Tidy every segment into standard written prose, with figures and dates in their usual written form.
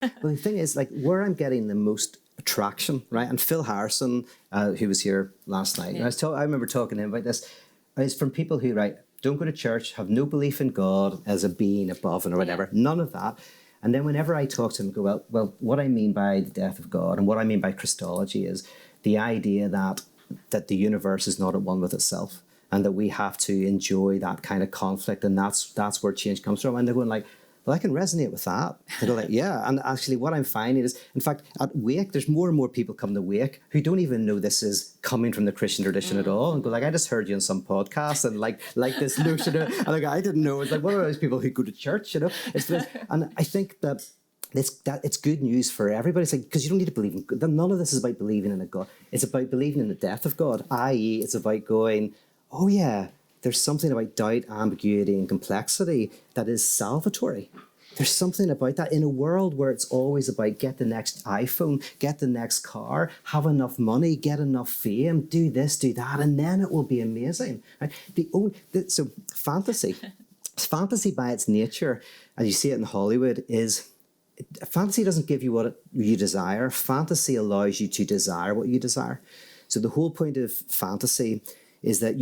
Well, the thing is, like, where I'm getting the most attraction, right? And Phil Harrison, who was here last night, Yeah. I remember talking to him about this, is from people who, right, don't go to church, have no belief in God as a being above and or whatever, none of that. And then whenever I talk to him, I go, well, what I mean by the death of God and what I mean by Christology is the idea that the universe is not at one with itself and that we have to enjoy that kind of conflict, and that's where change comes from. And they're going like, well, I can resonate with that. They go like, yeah. And actually what I'm finding is, in fact, at Wake, there's more and more people come to Wake who don't even know this is coming from the Christian tradition at all, and go like, I just heard you on some podcast and like this notion of, and like, I didn't know. It's like, what are those people who go to church, you know? And I think that it's good news for everybody. It's like, because you don't need to believe in God. None of this is about believing in a God. It's about believing in the death of God, i.e. it's about going, oh yeah, there's something about doubt, ambiguity, and complexity that is salvatory. There's something about that in a world where it's always about get the next iPhone, get the next car, have enough money, get enough fame, do this, do that, and then it will be amazing. Right? So fantasy by its nature, as you see it in Hollywood, is fantasy doesn't give you what you desire. Fantasy allows you to desire what you desire. So the whole point of fantasy is that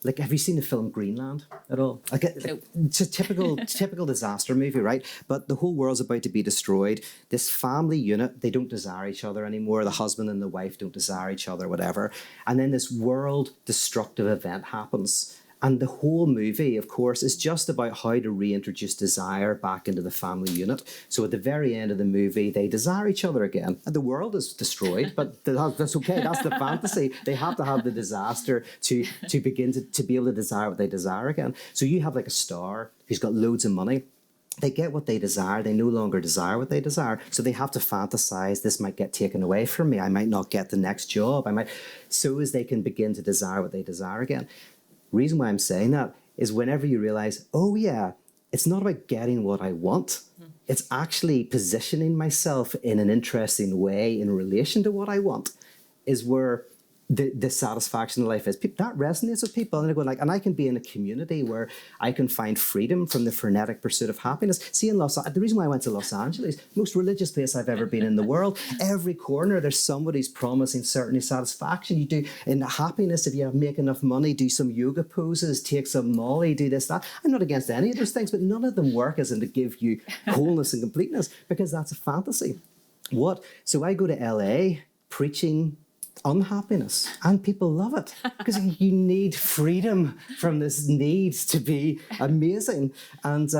like, have you seen the film Greenland at all? It's a typical disaster movie, right? But the whole world's about to be destroyed. This family unit, they don't desire each other anymore. The husband and the wife don't desire each other, whatever. And then this world destructive event happens. And the whole movie, of course, is just about how to reintroduce desire back into the family unit. So at the very end of the movie, they desire each other again. And the world is destroyed, but that's okay. That's the fantasy. They have to have the disaster to begin to be able to desire what they desire again. So you have like a star who's got loads of money. They get what they desire. They no longer desire what they desire. So they have to fantasize, this might get taken away from me. I might not get the next job. So as they can begin to desire what they desire again. Reason why I'm saying that is whenever you realize, oh yeah, it's not about getting what I want. It's actually positioning myself in an interesting way in relation to what I want, is where the satisfaction of life is. That resonates with people, and they go like, and I can be in a community where I can find freedom from the frenetic pursuit of happiness. See, the reason why I went to Los Angeles, most religious place I've ever been in the world, every corner there's somebody's promising certainty, satisfaction. You do in happiness, if you make enough money, do some yoga poses, take some Molly, do this, that. I'm not against any of those things, but none of them work as in to give you wholeness and completeness, because that's a fantasy. So I go to LA preaching unhappiness, and people love it because you need freedom from this need to be amazing, and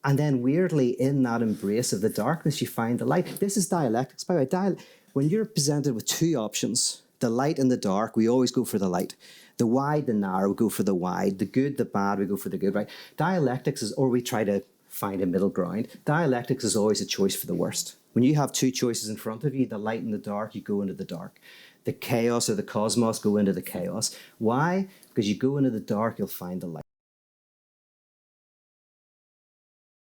then weirdly in that embrace of the darkness you find the light. This is dialectics, by the way. When you're presented with two options, the light and the dark, we always go for the light. The wide, the narrow, we go for the wide. The good, the bad, we go for the good, right? Dialectics is, or we try to find a middle ground. Dialectics is always a choice for the worst. When you have two choices in front of you, the light and the dark, you go into the dark. The chaos or the cosmos, go into the chaos. Why? Because you go into the dark, you'll find the light.